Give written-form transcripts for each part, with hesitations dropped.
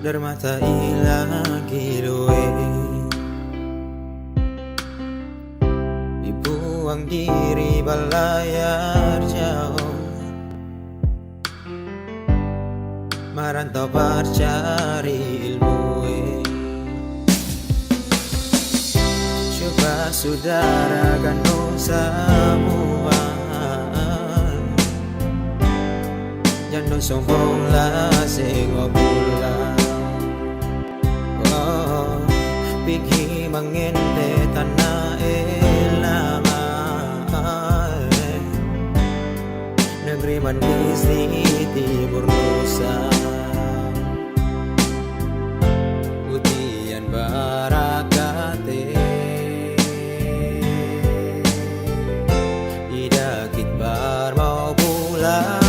Dermata ilagi luwe dibuang diri balayar jauh, merantau cari ilmu. Coba saudara kan semua, jangan sombonglah sing pulang. Pigi mangente tanah elamai, negeri manis di timur Nusa, Utian Barakate, idakit bar mau pulang.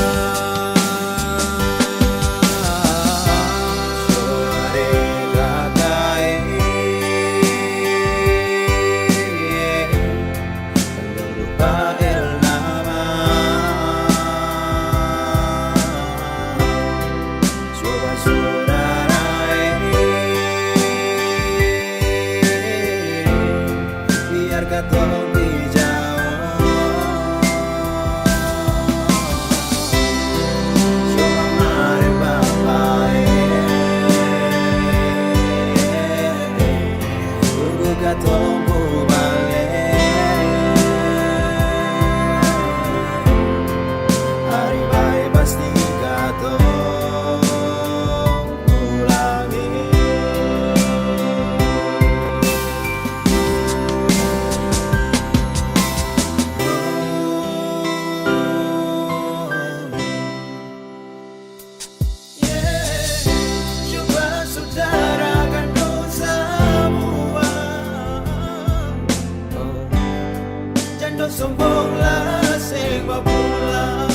Sombonglah sing pulang,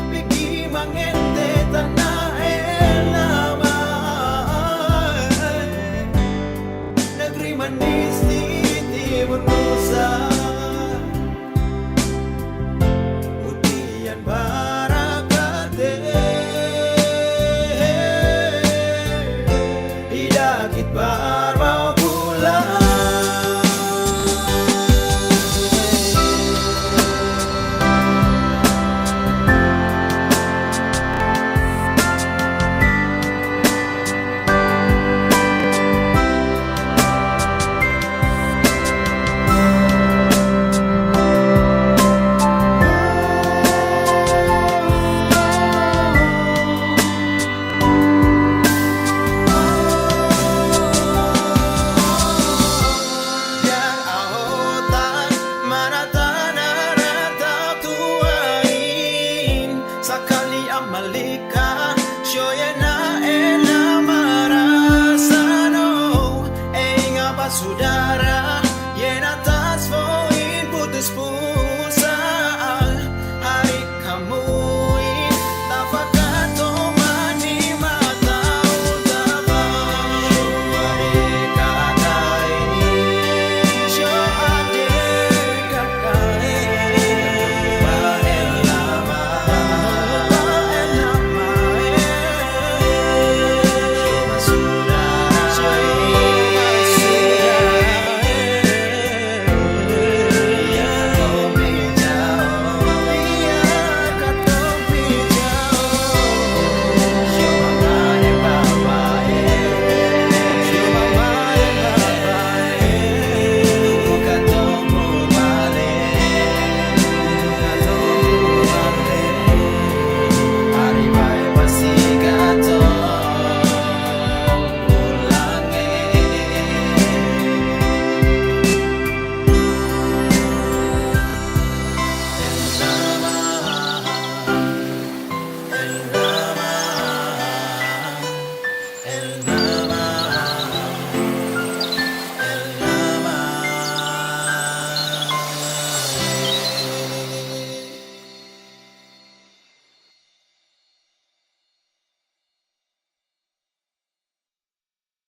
pigi mangente tanah elamai, negeri manis di timur Nusa, Utian Barakate, idakit bar mau pulang. Malika, Shoyana, Ela Marasano, Enga Basuda.